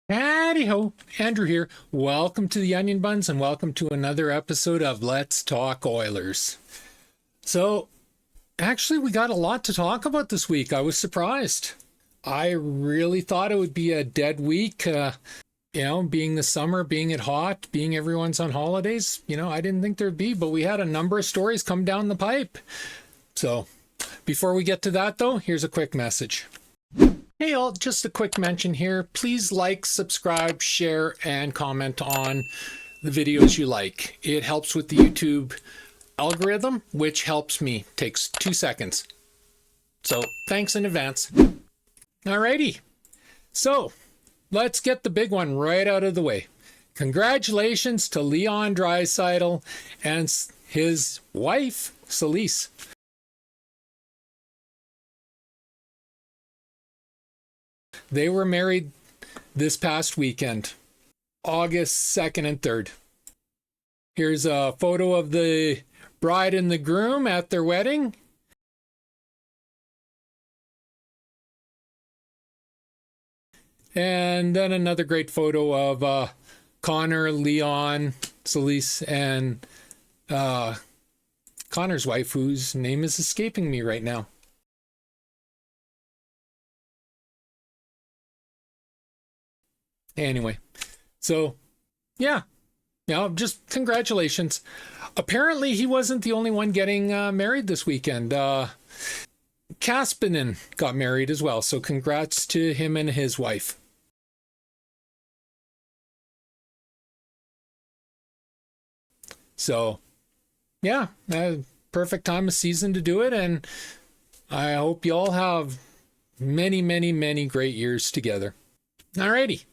Howdy ho, Andrew here. Welcome to the Onion Buns and welcome to another episode of Let's Talk Oilers. So, actually, we got a lot to talk about this week. I was surprised. I really thought it would be a dead week. Being the summer, being it hot, being everyone's on holidays. I didn't think there'd be, but we had a number of stories come down the pipe. So, before we get to that though, here's a quick message. Hey all, just a quick mention here. Please like, subscribe, share, and comment on the videos you like. It helps with the YouTube algorithm, which helps me. Takes 2 seconds. So thanks in advance. Alrighty. So let's get the big one right out of the way. Congratulations to Leon Draisaitl and his wife, Celise. They were married this past weekend, August 2nd and 3rd. Here's a photo of the bride and the groom at their wedding. And then another great photo of Connor, Leon, Celise, and Connor's wife, whose name is escaping me right now. Anyway, so yeah, just congratulations. Apparently, he wasn't the only one getting married this weekend. Kaspinen got married as well, so congrats to him and his wife. So, yeah, perfect time of season to do it, and I hope you all have many, many, many great years together. Alrighty.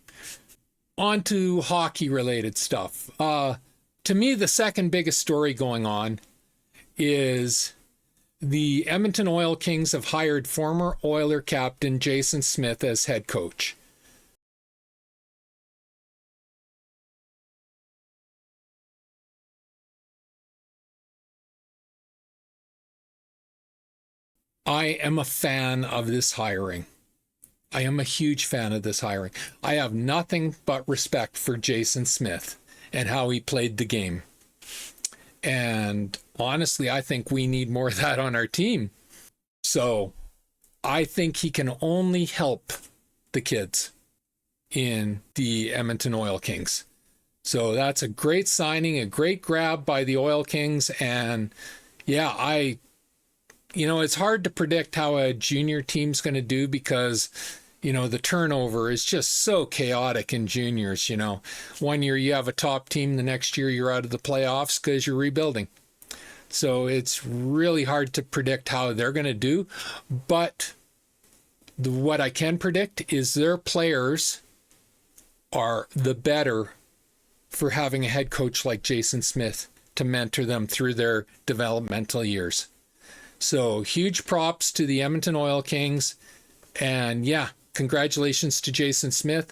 On to hockey related stuff. To me, the second biggest story going on is the Edmonton Oil Kings have hired former Oiler captain Jason Smith as head coach. I am a fan of this hiring. I am a huge fan of this hiring. I have nothing but respect for Jason Smith and how he played the game. And honestly, I think we need more of that on our team. So I think he can only help the kids in the Edmonton Oil Kings. So that's a great signing, a great grab by the Oil Kings. And yeah, it's hard to predict how a junior team's going to do because the turnover is just so chaotic in juniors. 1 year you have a top team, the next year you're out of the playoffs because you're rebuilding. So it's really hard to predict how they're going to do. But what I can predict is their players are the better for having a head coach like Jason Smith to mentor them through their developmental years. So huge props to the Edmonton Oil Kings. And yeah, congratulations to Jason Smith.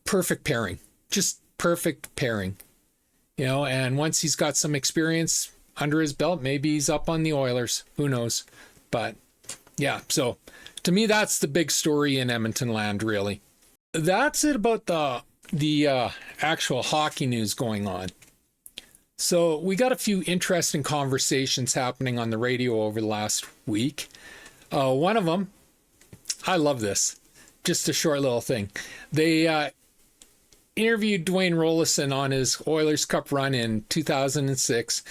Perfect pairing. Just perfect pairing. And once he's got some experience under his belt, maybe he's up on the Oilers. Who knows? But yeah, so to me, that's the big story in Edmonton land, really. That's it about the actual hockey news going on. So we got a few interesting conversations happening on the radio over the last week. One of them, I love this. Just a short little thing. They interviewed Dwayne Roloson on his Oilers Cup run in 2006.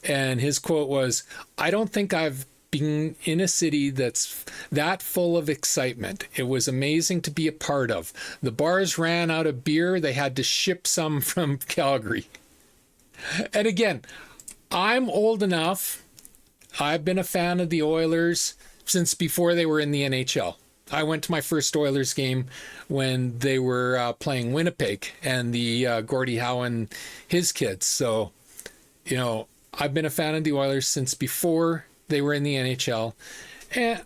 And his quote was, "I don't think I've been in a city that's that full of excitement. It was amazing to be a part of. The bars ran out of beer. They had to ship some from Calgary." And again, I'm old enough. I've been a fan of the Oilers since before they were in the NHL. I went to my first Oilers game when they were playing Winnipeg and the Gordie Howe and his kids. So, I've been a fan of the Oilers since before they were in the NHL. And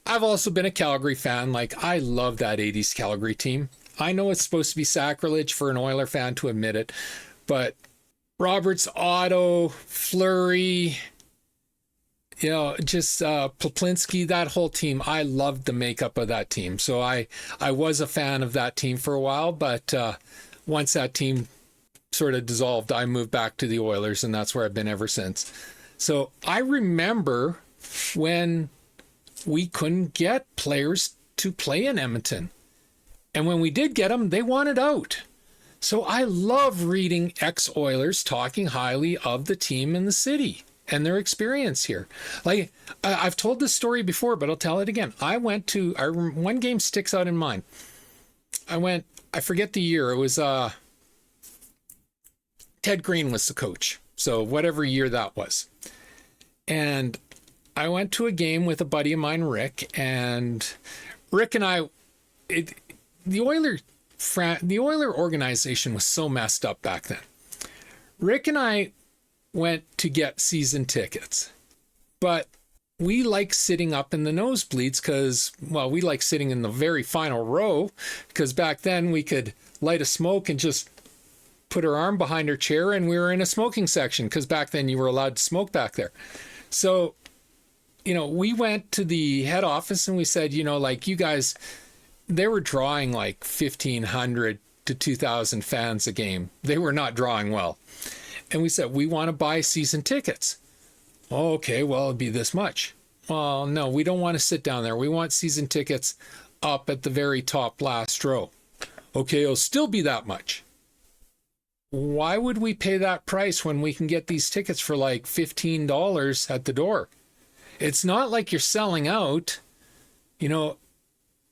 I've also been a Calgary fan. I love that 80s Calgary team. I know it's supposed to be sacrilege for an Oiler fan to admit it, but Roberts, Otto, Fleury, just Poplinski, that whole team. I loved the makeup of that team. So I was a fan of that team for a while, but once that team sort of dissolved, I moved back to the Oilers, and that's where I've been ever since. So I remember when we couldn't get players to play in Edmonton. And when we did get them, they wanted out. So I love reading ex-Oilers talking highly of the team and the city and their experience here. Like, I've told this story before, but I'll tell it again. One game sticks out in mind. I forget the year. It was Ted Green was the coach. So whatever year that was. And I went to a game with a buddy of mine, Rick, and Rick and I, the Oiler organization was so messed up back then. Rick and I went to get season tickets, but we like sitting up in the nosebleeds because, well, we like sitting in the very final row because back then we could light a smoke and just put our arm behind our chair and we were in a smoking section because back then you were allowed to smoke back there. So, we went to the head office and we said, like, you guys, they were drawing like 1,500 to 2,000 fans a game. They were not drawing well. And we said, we want to buy season tickets. Oh, okay, well, it'd be this much. Well, no, we don't want to sit down there. We want season tickets up at the very top last row. Okay, it'll still be that much. Why would we pay that price when we can get these tickets for like $15 at the door? It's not like you're selling out.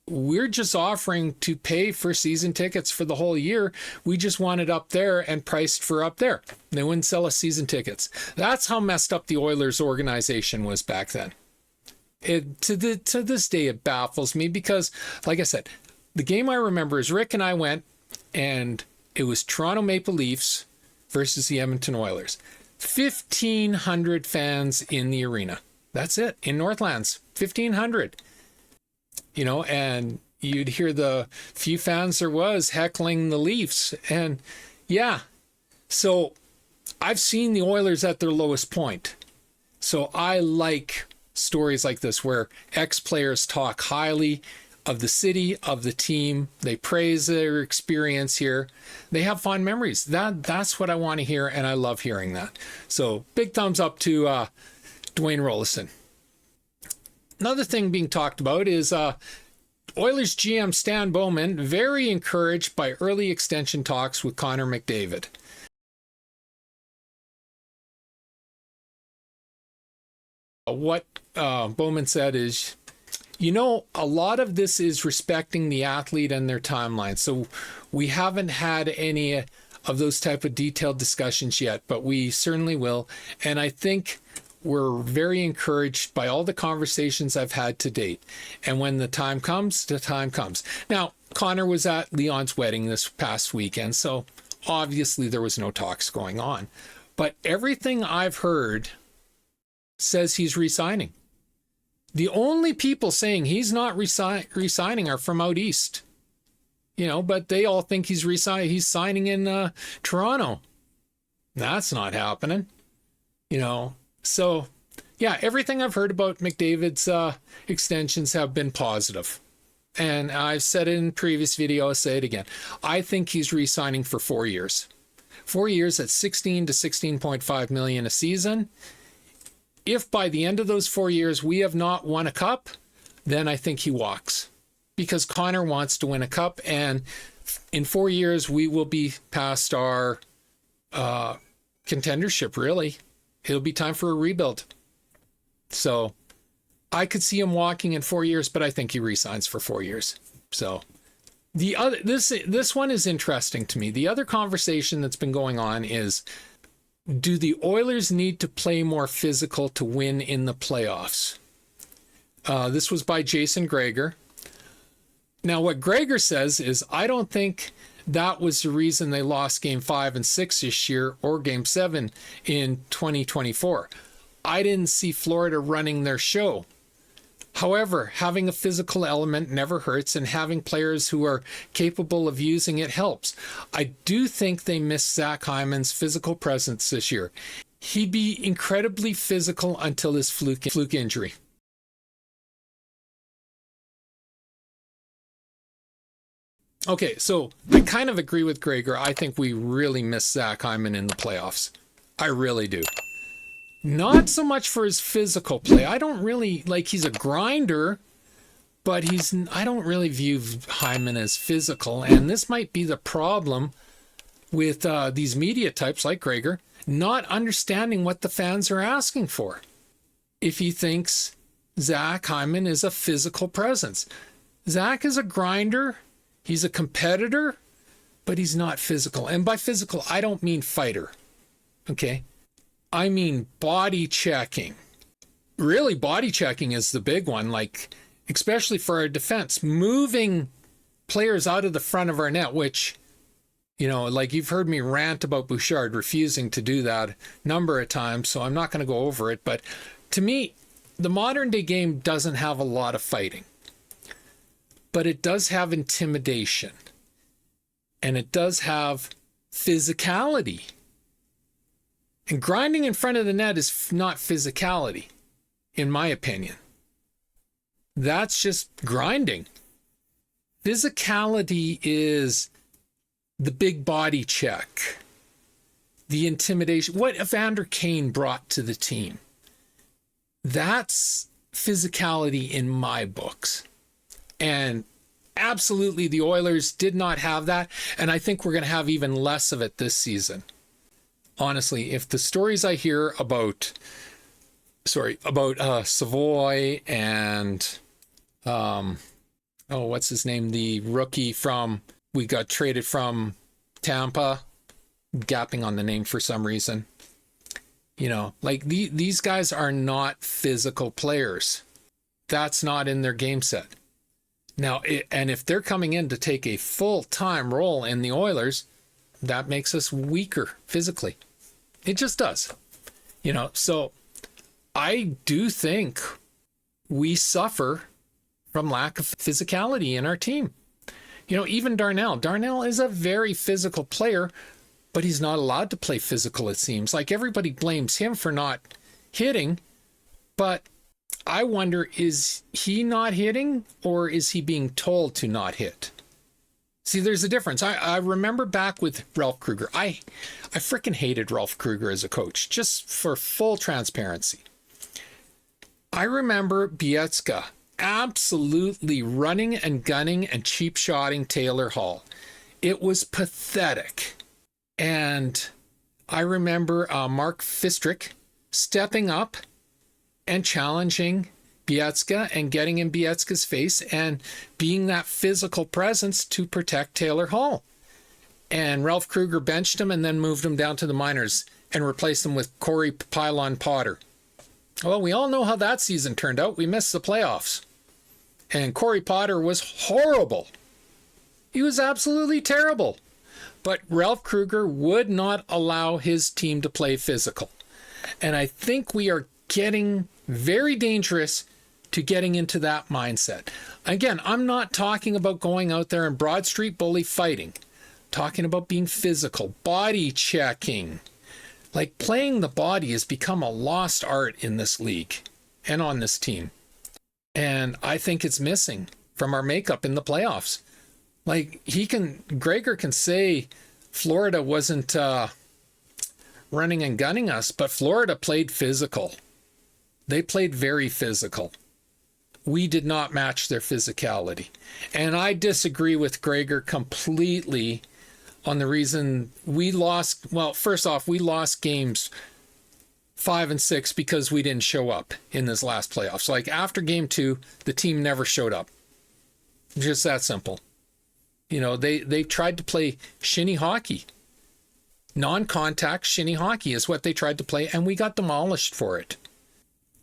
We're just offering to pay for season tickets for the whole year. We just want it up there and priced for up there. They wouldn't sell us season tickets. That's how messed up the Oilers organization was back then. To this day, it baffles me because, like I said, the game I remember is Rick and I went, and it was Toronto Maple Leafs versus the Edmonton Oilers. 1,500 fans in the arena. That's it. In Northlands, 1,500. And you'd hear the few fans there was heckling the Leafs. And yeah, so I've seen the Oilers at their lowest point. So I like stories like this where ex-players talk highly of the city, of the team. They praise their experience here. They have fond memories. That's what I want to hear, and I love hearing that. So big thumbs up to Dwayne Roloson. Another thing being talked about is Oilers GM Stan Bowman very encouraged by early extension talks with Connor McDavid. What Bowman said is, a lot of this is respecting the athlete and their timeline. So we haven't had any of those type of detailed discussions yet, but we certainly will. And I think we're very encouraged by all the conversations I've had to date. And when the time comes, the time comes. Now, Connor was at Leon's wedding this past weekend, so obviously there was no talks going on. But everything I've heard says he's re-signing. The only people saying he's not re-signing are from out east. But they all think he's re-signing. He's signing in Toronto. That's not happening. So, yeah, everything I've heard about McDavid's extensions have been positive. And I've said it in previous video, I'll say it again. I think he's re-signing for 4 years. 4 years at $16 to $16.5 million a season. If by the end of those 4 years we have not won a cup, then I think he walks. Because Connor wants to win a cup, and in 4 years we will be past our contendership, really. It'll be time for a rebuild. So I could see him walking in 4 years, but I think he re-signs for 4 years. So this one is interesting to me. The other conversation that's been going on is, do the Oilers need to play more physical to win in the playoffs? This was by Jason Greger. Now, what Greger says is, I don't think that was the reason they lost Game 5 and 6 this year, or Game 7 in 2024. I didn't see Florida running their show. However, having a physical element never hurts, and having players who are capable of using it helps. I do think they missed Zach Hyman's physical presence this year. he'd be incredibly physical until his fluke injury. Okay, so I kind of agree with Gregor. I think we really miss Zach Hyman in the playoffs. I really do. Not so much for his physical play. I don't really, like, he's a grinder, but I don't really view Hyman as physical. And this might be the problem with these media types like Gregor, not understanding what the fans are asking for. If he thinks Zach Hyman is a physical presence. Zach is a grinder. He's a competitor, but he's not physical. And by physical, I don't mean fighter. Okay? I mean body checking. Really, body checking is the big one, like, especially for our defense. Moving players out of the front of our net, which, you know, like you've heard me rant about Bouchard refusing to do that a number of times, so I'm not going to go over it. But to me, the modern day game doesn't have a lot of fighting. But it does have intimidation. And it does have physicality. And grinding in front of the net is not physicality, in my opinion. That's just grinding. Physicality is the big body check, the intimidation, what Evander Kane brought to the team. That's physicality in my books. And absolutely, the Oilers did not have that. And I think we're going to have even less of it this season. Honestly, if the stories I hear about Savoy and, what's his name? The rookie we got traded from Tampa, gapping on the name for some reason. You know, like these guys are not physical players. That's not in their game set. Now, and if they're coming in to take a full-time role in the Oilers, that makes us weaker physically. It just does. You know, so I do think we suffer from lack of physicality in our team. You know, even Darnell. Darnell is a very physical player, but he's not allowed to play physical, it seems. Like, everybody blames him for not hitting, but I wonder, is he not hitting or is he being told to not hit? See, there's a difference. I remember back with Ralph Krueger. I freaking hated Ralph Krueger as a coach, just for full transparency. I remember Bielska absolutely running and gunning and cheap shotting Taylor Hall. It was pathetic. And I remember Mark Fistrick stepping up and challenging Bielska and getting in Bielska's face and being that physical presence to protect Taylor Hall. And Ralph Krueger benched him and then moved him down to the minors and replaced him with Corey Pylon Potter. Well, we all know how that season turned out. We missed the playoffs. And Corey Potter was horrible. He was absolutely terrible. But Ralph Krueger would not allow his team to play physical. And I think we are getting very dangerous to getting into that mindset. Again, I'm not talking about going out there and Broad Street bully fighting. I'm talking about being physical, body checking. Like, playing the body has become a lost art in this league and on this team. And I think it's missing from our makeup in the playoffs. Like, Gregor can say Florida wasn't running and gunning us, but Florida played physical. They played very physical. We did not match their physicality. And I disagree with Gregor completely on the reason we lost. Well, first off, we lost games 5 and 6 because we didn't show up in this last playoffs. Like, after game 2, the team never showed up. Just that simple. You know, they tried to play shinny hockey. Non-contact shinny hockey is what they tried to play, and we got demolished for it.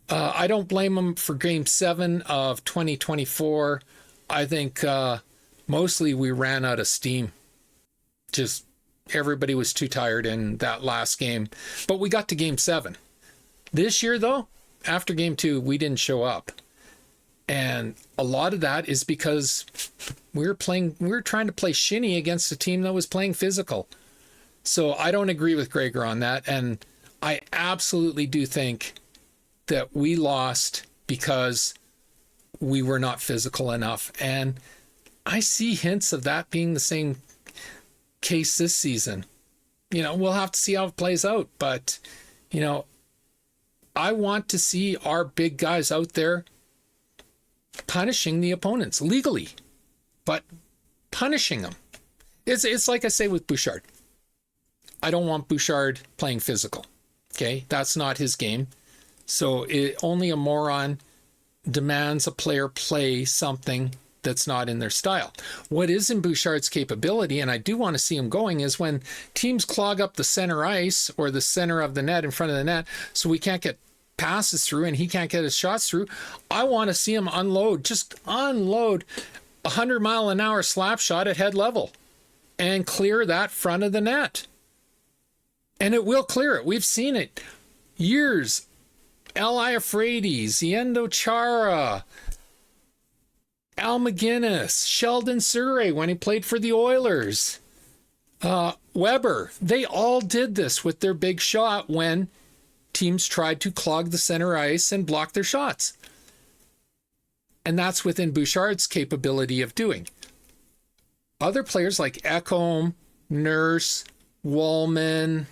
I don't blame them for Game 7 of 2024. I think mostly we ran out of steam. Just everybody was too tired in that last game. But we got to Game 7. This year, though, after Game 2, we didn't show up. And a lot of that is because we were trying to play shinny against a team that was playing physical. So I don't agree with Gregor on that. And I absolutely do think that we lost because we were not physical enough. And I see hints of that being the same case this season. We'll have to see how it plays out. But, I want to see our big guys out there punishing the opponents legally, but punishing them. It's like I say with Bouchard. I don't want Bouchard playing physical. Okay, that's not his game. So only a moron demands a player play something that's not in their style. What is in Bouchard's capability, and I do want to see him going, is when teams clog up the center ice or the center of the net in front of the net so we can't get passes through and he can't get his shots through, I want to see him just unload 100-mile-an-hour slap shot at head level and clear that front of the net. And it will clear it. We've seen it. Years. L.I. Euphrates, Yendo Chara, Al McGinnis, Sheldon Surrey when he played for the Oilers, Weber. They all did this with their big shot when teams tried to clog the center ice and block their shots. And that's within Bouchard's capability of doing. Other players like Ekholm, Nurse, Wallman,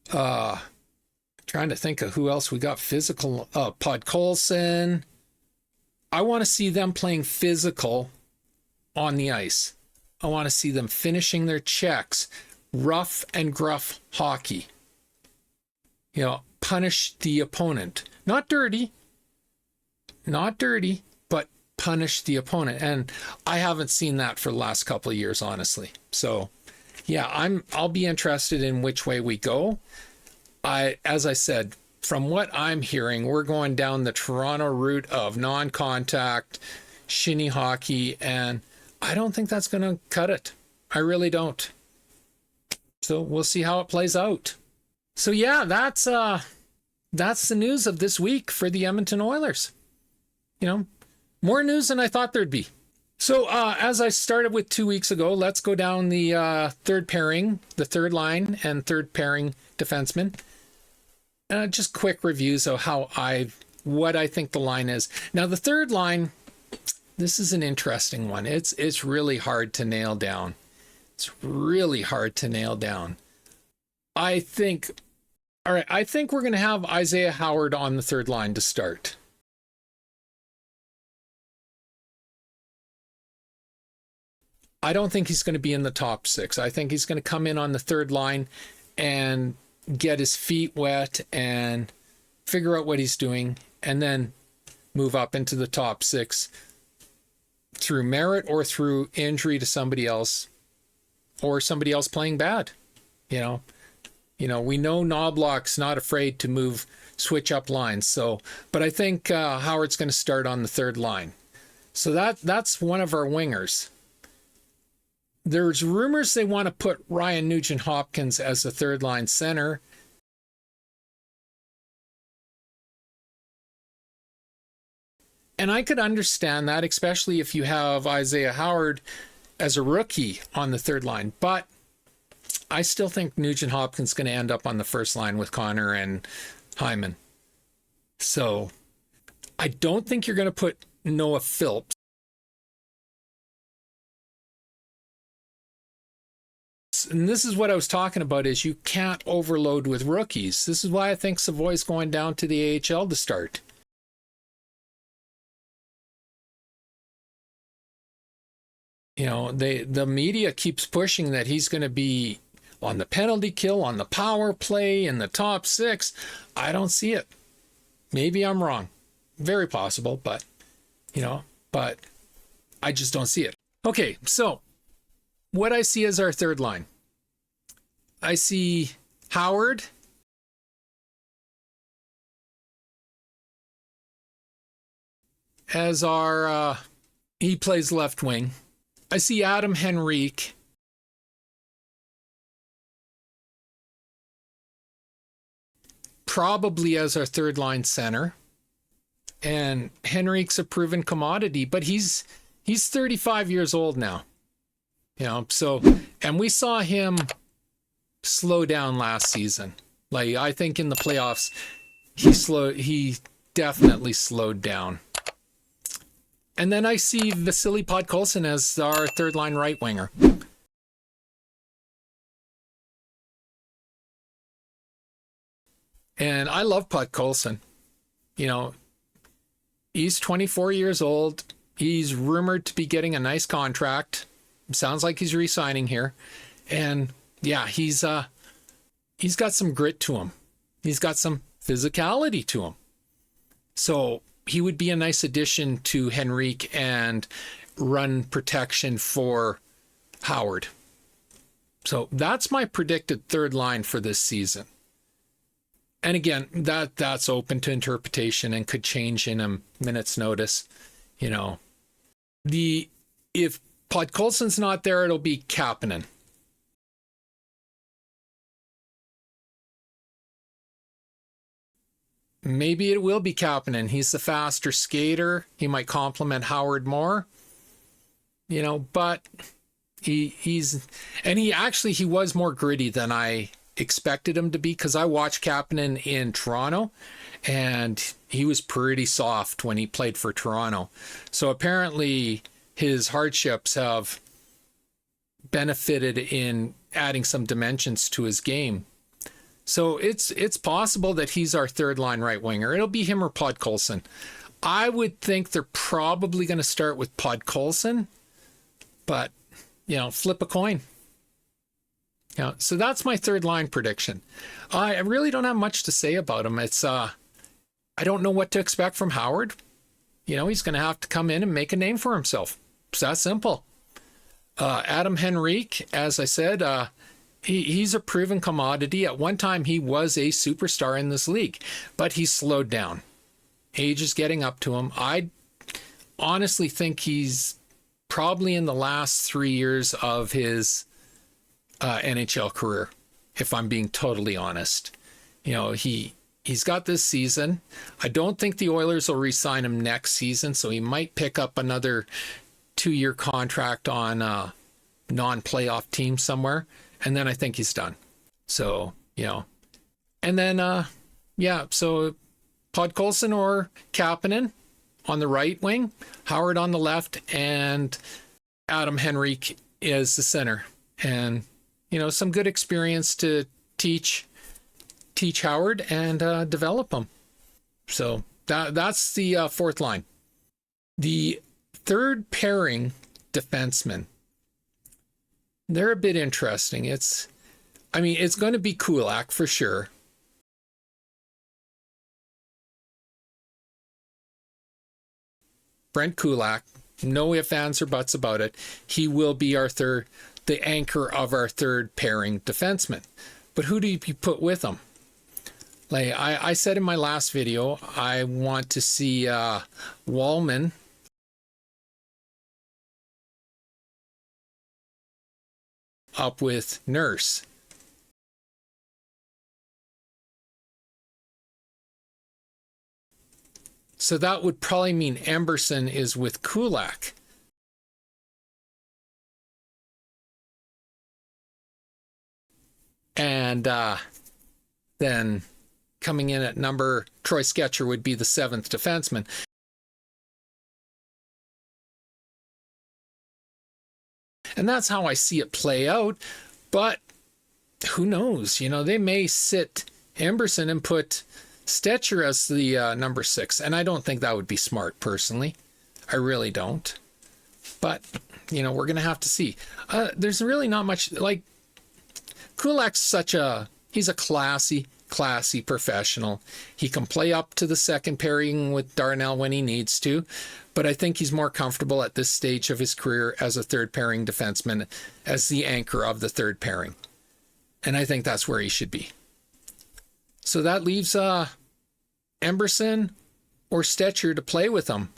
trying to think of who else we got physical, Podkolzin. I want to see them playing physical on the ice. I want to see them finishing their checks, rough and gruff hockey. Punish the opponent. Not dirty, but punish the opponent. And I haven't seen that for the last couple of years, honestly. So, yeah, I'll be interested in which way we go. As I said, from what I'm hearing, we're going down the Toronto route of non-contact, shinny hockey, and I don't think that's going to cut it. I really don't. So we'll see how it plays out. So yeah, that's the news of this week for the Edmonton Oilers. More news than I thought there'd be. So as I started with 2 weeks ago, let's go down the third pairing, the third line and third pairing defensemen. Just quick reviews of what I think the line is. Now the third line, this is an interesting one. It's really hard to nail down. I think we're going to have Isaiah Howard on the third line to start. I don't think he's going to be in the top six. I think he's going to come in on the third line and get his feet wet and figure out what he's doing and then move up into the top six through merit or through injury to somebody else or somebody else playing bad. We know Knobloch's not afraid to switch up lines. But I think Howard's going to start on the third line. So that's one of our wingers. There's rumors they want to put Ryan Nugent-Hopkins as the third line center. And I could understand that, especially if you have Isaiah Howard as a rookie on the third line. But I still think Nugent-Hopkins is going to end up on the first line with Connor and Hyman. So I don't think you're going to put Noah Phillips. And this is what I was talking about, is you can't overload with rookies. This is why I think Savoy's going down to the AHL to start. The media keeps pushing that he's going to be on the penalty kill, on the power play, in the top six. I don't see it. Maybe I'm wrong. Very possible, but I just don't see it. Okay, so what I see as our third line. I see Howard, as he plays left wing. I see Adam Henrique probably as our third line center. And Henrique's a proven commodity, but he's 35 years old now. And we saw him slow down last season. Like, I think in the playoffs, he definitely slowed down. And then I see Vasily Podkolzin as our third line right winger. And I love Podkolzin. You know, he's 24 years old. He's rumored to be getting a nice contract. Sounds like he's re-signing here. And yeah, he's got some grit to him. He's got some physicality to him. So he would be a nice addition to Henrique and run protection for Howard. So that's my predicted third line for this season. And again, that's open to interpretation and could change in a minute's notice. You know, if Podkolzin's not there, it'll be Kapanen. Maybe it will be Kapanen. He's the faster skater. He might complement Howard more. You know, but he was more gritty than I expected him to be, because I watched Kapanen in Toronto and he was pretty soft when he played for Toronto. So apparently his hardships have benefited in adding some dimensions to his game. So it's possible that he's our third line right winger. It'll be him or Podkolzin. I would think they're probably going to start with Podkolzin, but you know, flip a coin. Yeah, so that's my third line prediction. I really don't have much to say about him. It's I don't know what to expect from Howard. You know, he's going to have to come in and make a name for himself. It's that simple. Adam Henrique, as I said, he's a proven commodity. At one time, he was a superstar in this league, but he's slowed down. Age is getting up to him. I honestly think he's probably in the last 3 years of his NHL career, if I'm being totally honest. You know, he's got this season. I don't think the Oilers will re-sign him next season, so he might pick up another 2-year contract on a non-playoff team somewhere, and then I think he's done. So, you know, and then so Podkolzin or Kapanen on the right wing, Howard on the left, and Adam Henrique is the center. And you know, some good experience to teach Howard and develop him. So that's the fourth line. The third pairing defensemen, they're a bit interesting. It's going to be Kulak for sure. Brent Kulak, no ifs, ands, or buts about it. He will be the anchor of our third pairing defenseman. But who do you put with him? Like I said in my last video, I want to see Wallman up with Nurse. So that would probably mean Emberson is with Kulak. And then coming in at number, Troy Sketcher would be the seventh defenseman. And that's how I see it play out. But who knows? You know, they may sit Emberson and put Stetcher as the number 6. And I don't think that would be smart, personally. I really don't. But, you know, we're going to have to see. There's really not much, like, Kulak's he's a classy professional. He can play up to the second pairing with Darnell when he needs to, but I think he's more comfortable at this stage of his career as a third pairing defenseman, as the anchor of the third pairing. And I think that's where he should be. So that leaves Emberson or Stetcher to play with him.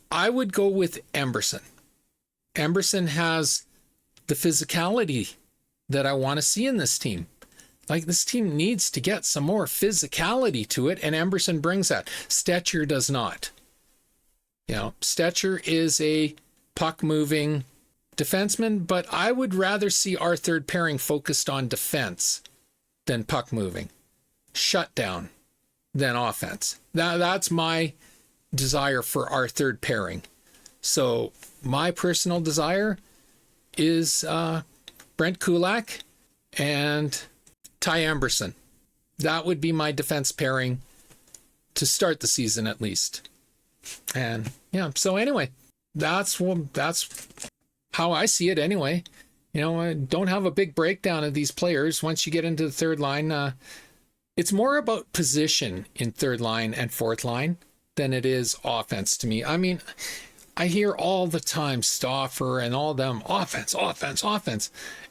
I would go with Emberson. Emberson has the physicality that I want to see in this team. Like, this team needs to get some more physicality to it, and Emberson brings that. Stetcher does not. You know, Stetcher is a puck-moving defenseman, but I would rather see our third pairing focused on defense than puck-moving. shutdown than offense. That's my desire for our third pairing. So my personal desire is Brent Kulak and Ty Amberson. That would be my defense pairing to start the season at least. And yeah, so anyway, that's how I see it anyway. You know, I don't have a big breakdown of these players. Once you get into the third line, it's more about position in third line and fourth line than it is offense to me. I mean, I hear all the time Stauffer and all them offense.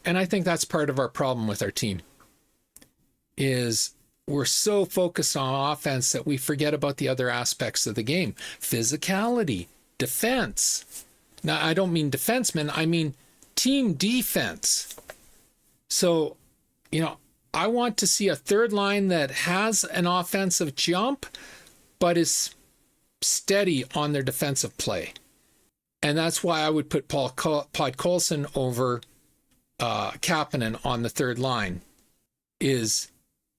And I think that's part of our problem with our team is we're so focused on offense that we forget about the other aspects of the game. Physicality, defense. Now, I don't mean defensemen, I mean team defense. So, you know, I want to see a third line that has an offensive jump, but is steady on their defensive play. And that's why I would put Podkolzin over Kapanen on the third line. Is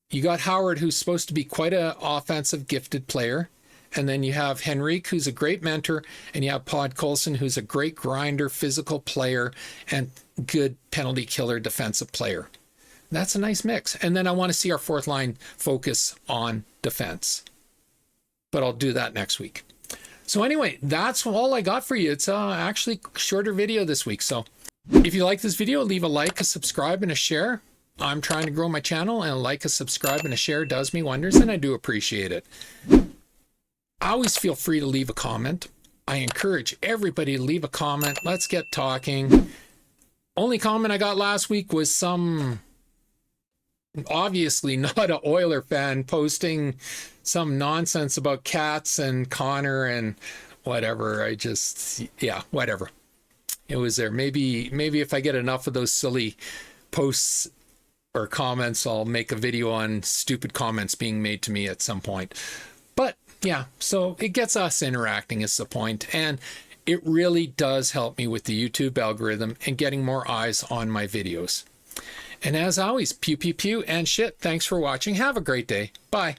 you got Howard, who's supposed to be quite an offensive gifted player. And then you have Henrique, who's a great mentor, and you have Podkolzin, who's a great grinder, physical player, and good penalty killer defensive player. That's a nice mix. And then I want to see our fourth line focus on defense. But I'll do that next week. So anyway, that's all I got for you. It's actually a shorter video this week. So if you like this video, leave a like, a subscribe, and a share. I'm trying to grow my channel, and a like, a subscribe, and a share does me wonders, and I do appreciate it. Always feel free to leave a comment. I encourage everybody to leave a comment. Let's get talking. Only comment I got last week was some, obviously not an Oiler fan, posting some nonsense about Cats and Connor and whatever. Whatever. It was there. Maybe if I get enough of those silly posts or comments, I'll make a video on stupid comments being made to me at some point. But yeah, so it gets us interacting is the point, and it really does help me with the YouTube algorithm and getting more eyes on my videos. And as always, pew, pew, pew, and shit. Thanks for watching. Have a great day. Bye.